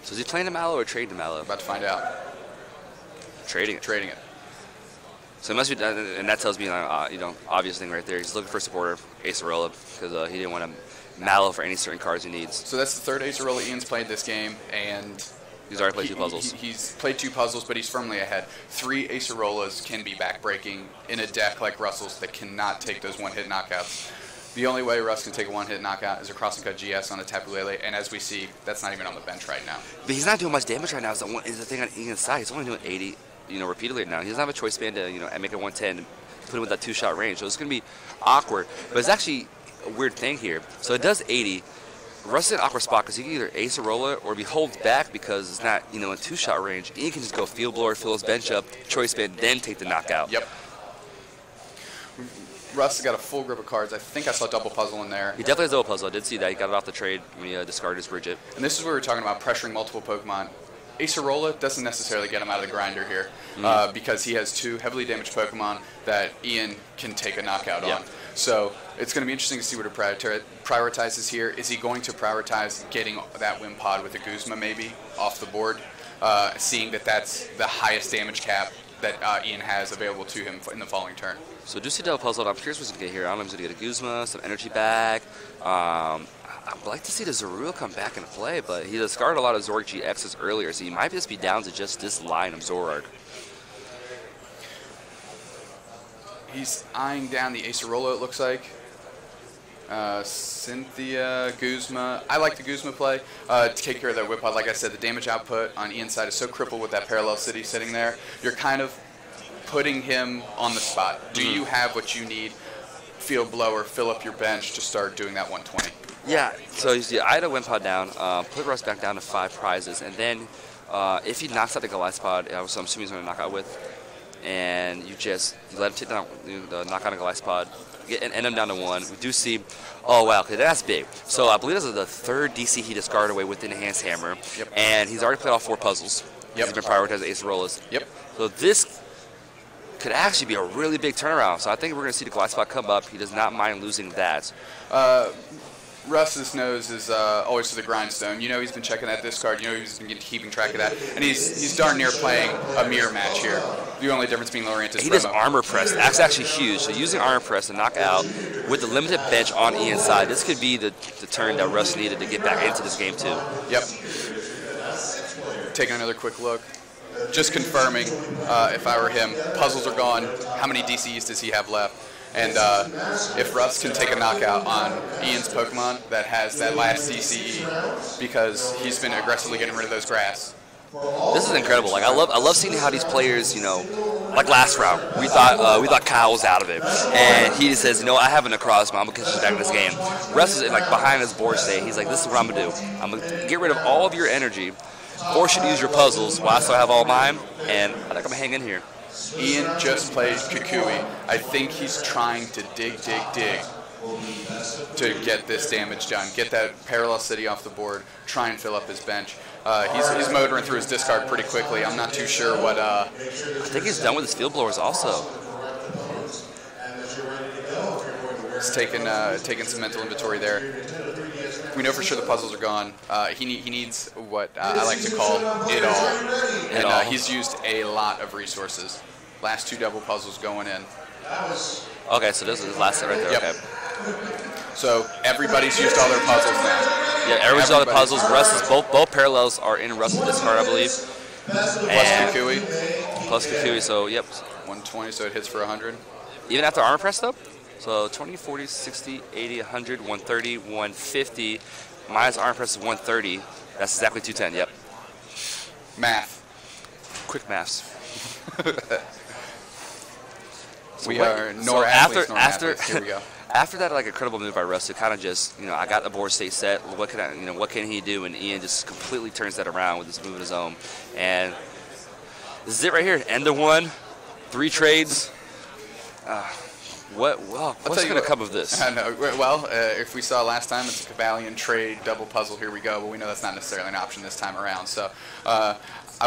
So is he playing the Mallow or trading the Mallow? About to find out. Trading it. Trading it. So it must be, and that tells me, you know, obvious thing right there. He's looking for a supporter, Acerola, because he didn't want to Mallow for any certain cards he needs. So that's the third Acerola Ian's played this game, and he's already played 2 puzzles. He's played 2 puzzles, but he's firmly ahead. 3 Acerolas can be backbreaking in a deck like Russel's that cannot take those one-hit knockouts. The only way Russ can take a one-hit knockout is a crossing cut GS on a Tapu Lele, and as we see, that's not even on the bench right now. But he's not doing much damage right now. Is the thing on Ian's side. He's only doing 80, you know, repeatedly now. He doesn't have a choice band to, you know, make it 110 and put him with that 2-shot range. So it's going to be awkward. But it's actually a weird thing here. So it does 80. Russ is in an awkward spot because he can either Acerola or be holds back because it's not, you know, in 2-shot range. Ian can just go Field Blower, fill his bench up, choice band, then take the knockout. Yep. Russ got a full grip of cards. I think I saw double puzzle in there. He definitely has double puzzle. I did see that. He got it off the trade when he discarded his Bridget. And this is where we're talking about pressuring multiple Pokemon. Acerola doesn't necessarily get him out of the grinder here because he has 2 heavily damaged Pokemon that Ian can take a knockout on. So it's going to be interesting to see what he prioritizes here. Is he going to prioritize getting that Wimpod with a Guzma maybe off the board, seeing that that's the highest damage cap that Ian has available to him in the following turn? So do see double puzzle. I'm curious what's going to get here. I don't know if he's going to get a Guzma, some energy bag. I'd like to see the Zorua come back and play, but he discarded a lot of Zoroark GXs earlier, so he might just be down to just this line of Zoroark. He's eyeing down the Acerola, it looks like. Cynthia, Guzma. I like the Guzma play to take care of that Wimpod. Like I said, the damage output on Ian's side is so crippled with that Parallel City sitting there. You're kind of putting him on the spot. Do you have what you need? Field Blower, fill up your bench to start doing that 120. Yeah, so I had a Wimpod down, put Russ back down to 5 prizes, and then if he knocks out the Goliathpod, so I'm assuming he's going to knock out with, and you let him take down the knock out a Goliathpod, end him down to 1. We do see, oh wow, okay, that's big. So I believe this is the 3rd DC he discarded away with the Enhanced Hammer, and he's already played all 4 puzzles. He's been prioritizing Acerolas. So this could actually be a really big turnaround. So I think we're going to see the Goliathpod come up. He does not mind losing that. Russ's nose is always to the grindstone. You know he's been checking that discard. You know he's been keeping track of that. And he's darn near playing a mirror match here. The only difference being Laurentius. He does armor press. That's actually huge. So using armor press to knock out with the limited bench on Ian's side, this could be the turn that Russ needed to get back into this game too. Yep. Taking another quick look. Just confirming, if I were him, puzzles are gone. How many DCs does he have left? And if Russ can take a knockout on Ian's Pokemon that has that last DCE, because he's been aggressively getting rid of those grass. This is incredible. Like I love seeing how these players, you know, like last round, we thought Kyle was out of it, and he says, you know, I have an Necrozma, I'm gonna catch you back in this game. Russ is like behind his board state. He's like, this is what I'm gonna do. I'm gonna get rid of all of your energy, force you to use your puzzles while I still have all mine, and I think I'm gonna hang in here. Ian just played Kukui. I think he's trying to dig to get this damage done, get that Parallel City off the board, try and fill up his bench. He's motoring through his discard pretty quickly. I'm not too sure what... I think he's done with his Field Blowers also. He's taking some mental inventory there. We know for sure the puzzles are gone. He needs what I like to call it all. And he's used a lot of resources. Last 2 double puzzles going in. Okay, so this is his last set right there. Yep. Okay. So everybody's used all their puzzles now. Yeah, everybody's all the puzzles. Russ's both parallels are in Russ's discard, I believe. Plus Kukui. Plus Kukui, so yep. 120, so it hits for 100. Even after armor press though? So 20, 40, 60, 80, 100, 130, 150. Minus armor press is 130. That's exactly 210, yep. Math. Quick maths. We are nor athletes nor athletes. Here we go. After that, like, incredible move by Russ, it kind of just, I got the board state set. What can he do? And Ian just completely turns that around with this move of his own. And this is it right here. End of one, 3 trades. What's going to come of this? I know. Well, if we saw last time, it's a Cavalian trade double puzzle. Here we go. But we know that's not necessarily an option this time around. So I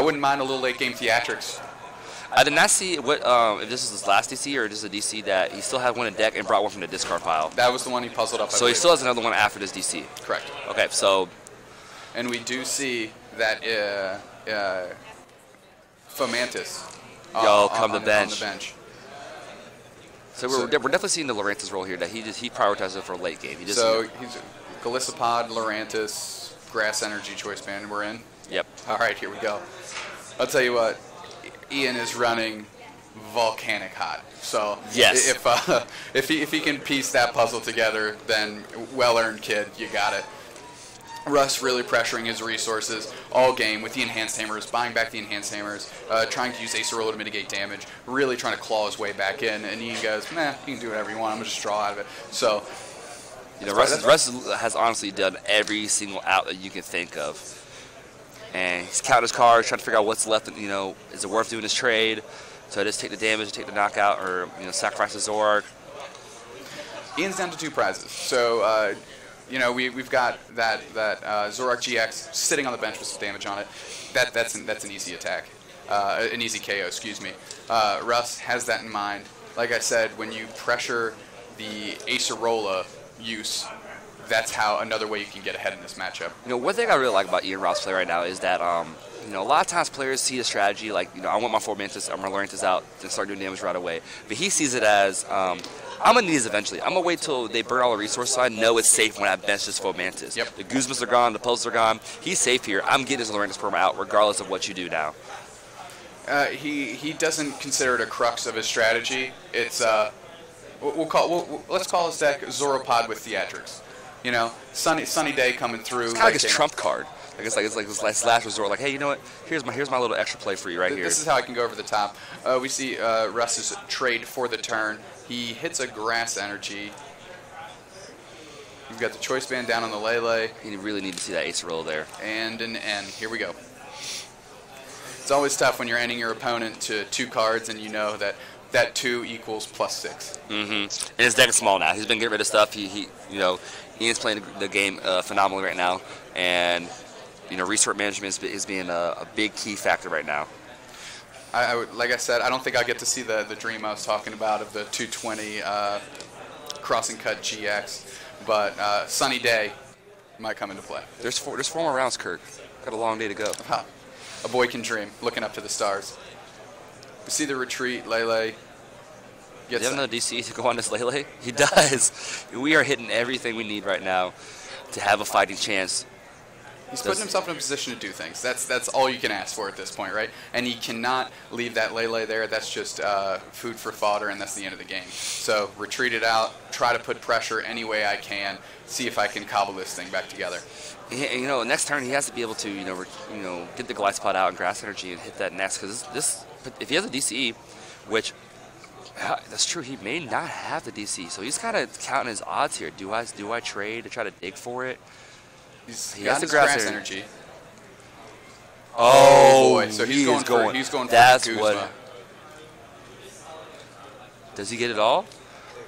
wouldn't mind a little late game theatrics. I did not see what if this is his last DC or just a DC that he still had one in deck and brought one from the discard pile. That was the one he puzzled up. So he still has another one after this DC. Correct. Okay, so. And we do see that Fomantis come to on bench. the bench. So we're definitely seeing the Lurantis role here that he prioritizes it for late game. He's Galissapod, Lurantis, Grass Energy Choice Band. We're in. Yep. All right, here we go. I'll tell you what. Ian is running volcanic hot. So yes. if he can piece that puzzle together, then well earned, kid. You got it. Russ really pressuring his resources all game with the enhanced hammers, buying back the enhanced hammers, trying to use Acerola to mitigate damage, really trying to claw his way back in. And Ian goes, nah, you can do whatever you want. I'm gonna just draw out of it. So Russ has honestly done every single out that you can think of. And he's counting his cards, trying to figure out what's left. Is it worth doing this trade? So I just take the damage, take the knockout, or sacrifice the Zorark. Ian's down to 2 prizes. So we've got that Zorark GX sitting on the bench with some damage on it. That's an easy attack, an easy KO. Excuse me. Russ has that in mind. Like I said, when you pressure the Acerola use, that's how another way you can get ahead in this matchup. One thing I really like about Ian Robb's play right now is that, a lot of times players see a strategy like, I want my Fomantis, I'm going to Lurantis out and start doing damage right away. But he sees it as, I'm going to need this eventually. I'm going to wait till they burn all the resources so I know it's safe when I bench this Fomantis. Yep. The Guzmas are gone, the Pulses are gone. He's safe here. I'm getting his Lurantis perma out regardless of what you do now. He doesn't consider it a crux of his strategy. It's, let's call his deck Zoropod with Theatrics. Sunny day coming through. It's kind of like his trump card. It's like his last resort. Like, hey, you know what? Here's my little extra play for you right here. This is how I can go over the top. We see Russ's trade for the turn. He hits a Grass Energy. You've got the Choice Band down on the Lele. You really need to see that Acerola there. And an N. Here we go. It's always tough when you're ending your opponent to 2 cards and you know that 2 equals +6. Mm-hmm. And his deck is small now. He's been getting rid of stuff. Ian's playing the game phenomenally right now, and resource management is being a big key factor right now. Like I said, I don't think I'll get to see the dream I was talking about of the 220 crossing cut GX, but Sunny Day might come into play. There's 4 more rounds, Kirk. Got a long day to go. A boy can dream, looking up to the stars. We see the retreat, Lele. Does he have another DC to go on this Lele? He does. We are hitting everything we need right now to have a fighting chance. He's putting himself in a position to do things. That's all you can ask for at this point, right? And he cannot leave that Lele there. That's just food for fodder, and that's the end of the game. So retreat it out, try to put pressure any way I can, see if I can cobble this thing back together. Next turn he has to be able to, get the Galissapod out and Grass Energy and hit that next, because if he has a DCE, which that's true, he may not have the DC, so he's kind of counting his odds here. Do I trade to try to dig for it? He has the Grass Energy. Oh boy! So he's going for that's Guzma. what. Does he get it all?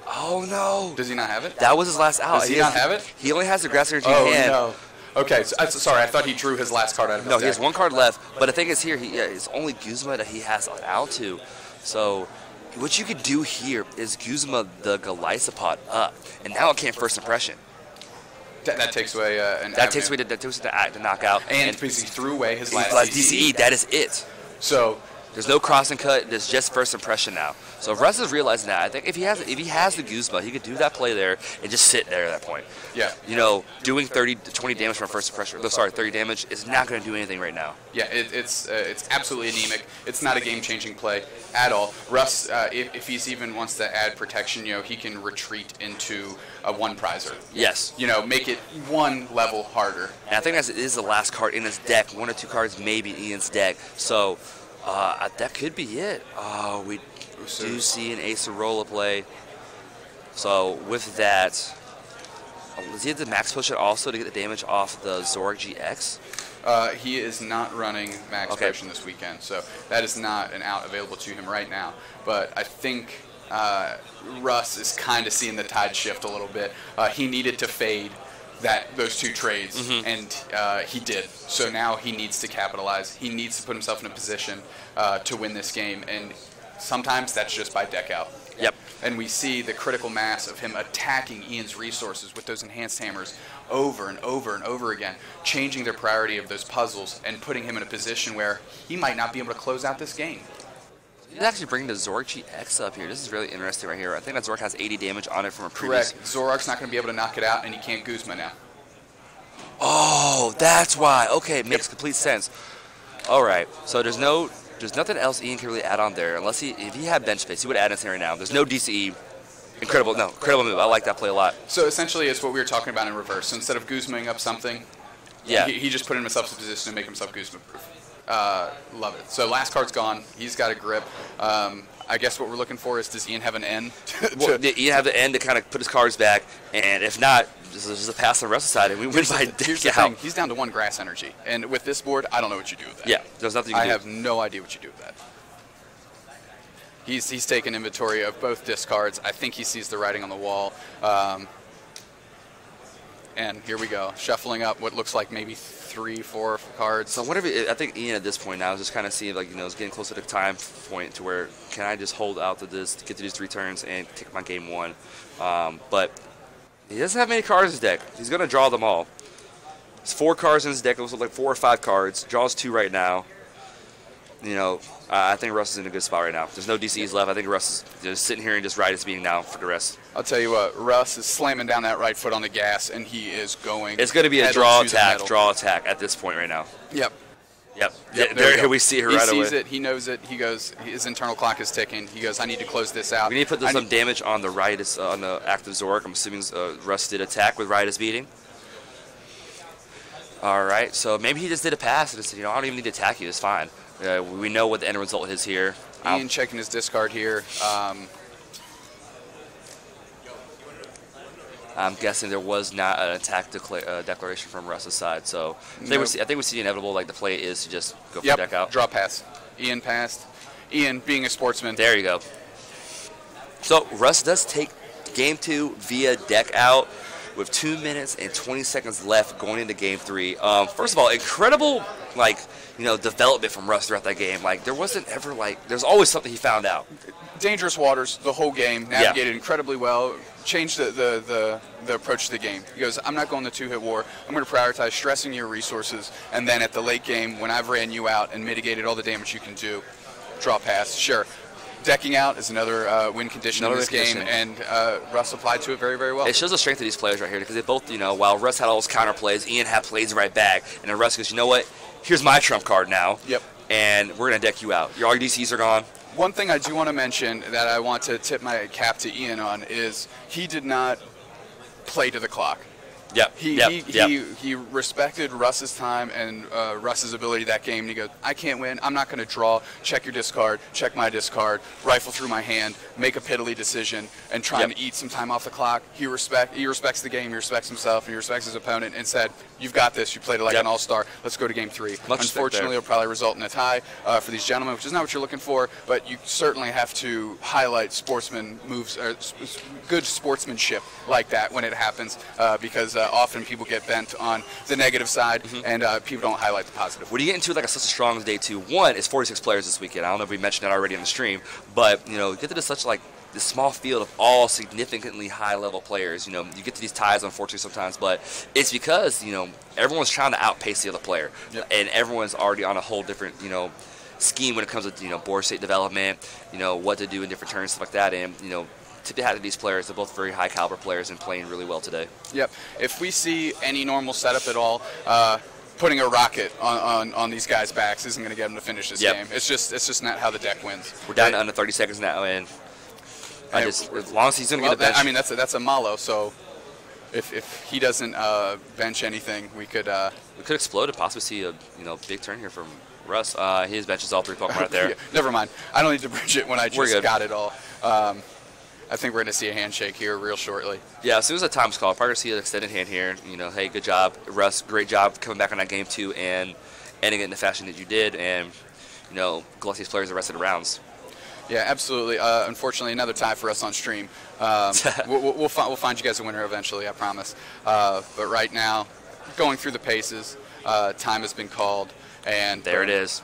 Oh no! Does he not have it? That was his last out. Does he not have it? He only has the Grass Energy in hand. Oh no! Okay, sorry. I thought he drew his last card out of his deck. No, he has 1 card left. But the thing is here, it's only Guzma that he has an out to. So what you could do here is Guzma the Galissapod up, and now it can't first impression. That takes away that takes away the knockout. And because he threw away his last DCE, that is it. So There's no cross and cut. There's just first impression now. So if Russ is realizing that, I think if he has the Guzma, he could do that play there and just sit there at that point. Yeah. You know, doing 30 to 20 damage from first impression. No, sorry, 30 damage is not going to do anything right now. Yeah, it's absolutely anemic. It's not a game-changing play at all. Russ, if he's even wants to add protection, you know, he can retreat into a one prizer. Yes. You know, make it one level harder. And I think that is the last card in his deck. 1 or 2 cards maybe in Ian's deck. So that could be it. We do see an Acerola play. So with that, does he have the max potion also to get the damage off the Zoroark GX? He is not running max potion this weekend, so that is not an out available to him right now. But I think Russ is kind of seeing the tide shift a little bit. He needed to fade those 2 trades, and he did. So now he needs to capitalize. He needs to put himself in a position to win this game, and sometimes that's just by deck out. Yep. And we see the critical mass of him attacking Ian's resources with those enhanced hammers over and over and over again, changing the priority of those puzzles and putting him in a position where he might not be able to close out this game. He's actually bringing the Zoroark GX up here. This is really interesting right here. I think that Zoroark has 80 damage on it from a previous... Correct. Zoroark's not going to be able to knock it out, and he can't Guzma now. Oh, that's why. Okay, it makes complete sense. All right, so there's nothing else Ian can really add on there unless if he had bench space, he would add anything right now. There's no DCE. Incredible move. I like that play a lot. So essentially, it's what we were talking about in reverse. So instead of Guzmaing up something, he just put himself in a position to make himself Guzma-proof. Love it. So last card's gone. He's got a grip. I guess what we're looking for is, does Ian have an N? Ian have the N to kind of put his cards back, and if not, this is a pass on the rest of the side, and we win by Here's the thing. He's down to 1 grass energy, and with this board, I don't know what you do with that. Yeah, there's nothing you can do. I have no idea what you do with that. He's taken inventory of both discards. I think he sees the writing on the wall. And here we go, shuffling up what looks like maybe 3, 4 cards. So whatever, I think Ian at this point now is just kind of seeing, like, you know, is getting close to the time point to where can I just hold out to this, get to these 3 turns and take my game 1. But he doesn't have many cards in his deck. He's going to draw them all. There's 4 cards in his deck. It was like 4 or 5 cards. Draws 2 right now. You know, I think Russ is in a good spot right now. There's no DCs left. I think Russ is just sitting here and just ride his beating now for the rest. I'll tell you what, Russ is slamming down that right foot on the gas, and he is going. It's going to be a draw attack at this point right now. Yep. There we see her right away. He sees it. He knows it. He goes. His internal clock is ticking. He goes, I need to close this out. We need to put some damage on the Riotous, on the active Zoroark. I'm assuming Russ did attack with Riotous beating. All right, so maybe he just did a pass and said, you know, I don't even need to attack you. It's fine. We know what the end result is here. Ian checking his discard here. I'm guessing there was not an attack declaration from Russ's side, so I think we see the inevitable. Like, the play is to just go for the deck out. Draw pass. Ian passed. Ian, being a sportsman. There you go. So Russ does take game 2 via deck out with 2 minutes and 20 seconds left going into game 3. First of all, incredible, like, you know, development from Russ throughout that game. Like, there wasn't ever, like, there's always something he found out. Dangerous waters the whole game, navigated incredibly well, changed the approach to the game. He goes, I'm not going the 2-hit war. I'm going to prioritize stressing your resources, and then at the late game, when I've ran you out and mitigated all the damage you can do, draw pass. Sure. Decking out is another win condition in this game, and Russ applied to it very, very well. It shows the strength of these players right here, because they both, you know, while Russ had all those counter plays, Ian had plays right back, and then Russ goes, you know what, here's my trump card now, and we're going to deck you out. Your RDCs are gone. One thing I do want to mention that I want to tip my cap to Ian on is he did not play to the clock. He respected Russ's time and Russ's ability that game, and he goes, I can't win, I'm not going to draw, check your discard, check my discard, rifle through my hand, make a piddly decision, and try and eat some time off the clock. He respects the game, he respects himself, and he respects his opponent, and said, you've got this, you played it like an all-star, let's go to game 3. Unfortunately, it'll probably result in a tie for these gentlemen, which is not what you're looking for, but you certainly have to highlight sportsman moves, or good sportsmanship like that when it happens, because often people get bent on the negative side, and people don't highlight the positive. When you get into like such a strong day 2, one, it's 46 players this weekend. I don't know if we mentioned that already on the stream, but you know, get to such like this small field of all significantly high-level players. You know, you get to these ties, unfortunately, sometimes, but it's because, you know, everyone's trying to outpace the other player, and everyone's already on a whole different, you know, scheme when it comes to board state development, what to do in different turns, stuff like that, and tip the hat to these players. They're both very high caliber players and playing really well today. Yep. If we see any normal setup at all, putting a rocket on these guys' backs isn't going to get them to finish this game. It's just not how the deck wins. We're down to under 30 seconds now, and as long as he's going to get a bench. I mean, that's a Malo, so if he doesn't bench anything, we could explode and possibly see a big turn here from Russ. His bench is all 3 Pokemon right there. Yeah, never mind. I don't need to bridge it when I just got it all. I think we're going to see a handshake here real shortly. Yeah, as soon as the time's called, probably going to see an extended hand here. Hey, good job, Russ. Great job coming back on that game 2 and ending it in the fashion that you did. And, good luck to these players the rest of the rounds. Yeah, absolutely. Unfortunately, another tie for us on stream. We'll find you guys a winner eventually, I promise. But right now, going through the paces, time has been called. And there it is.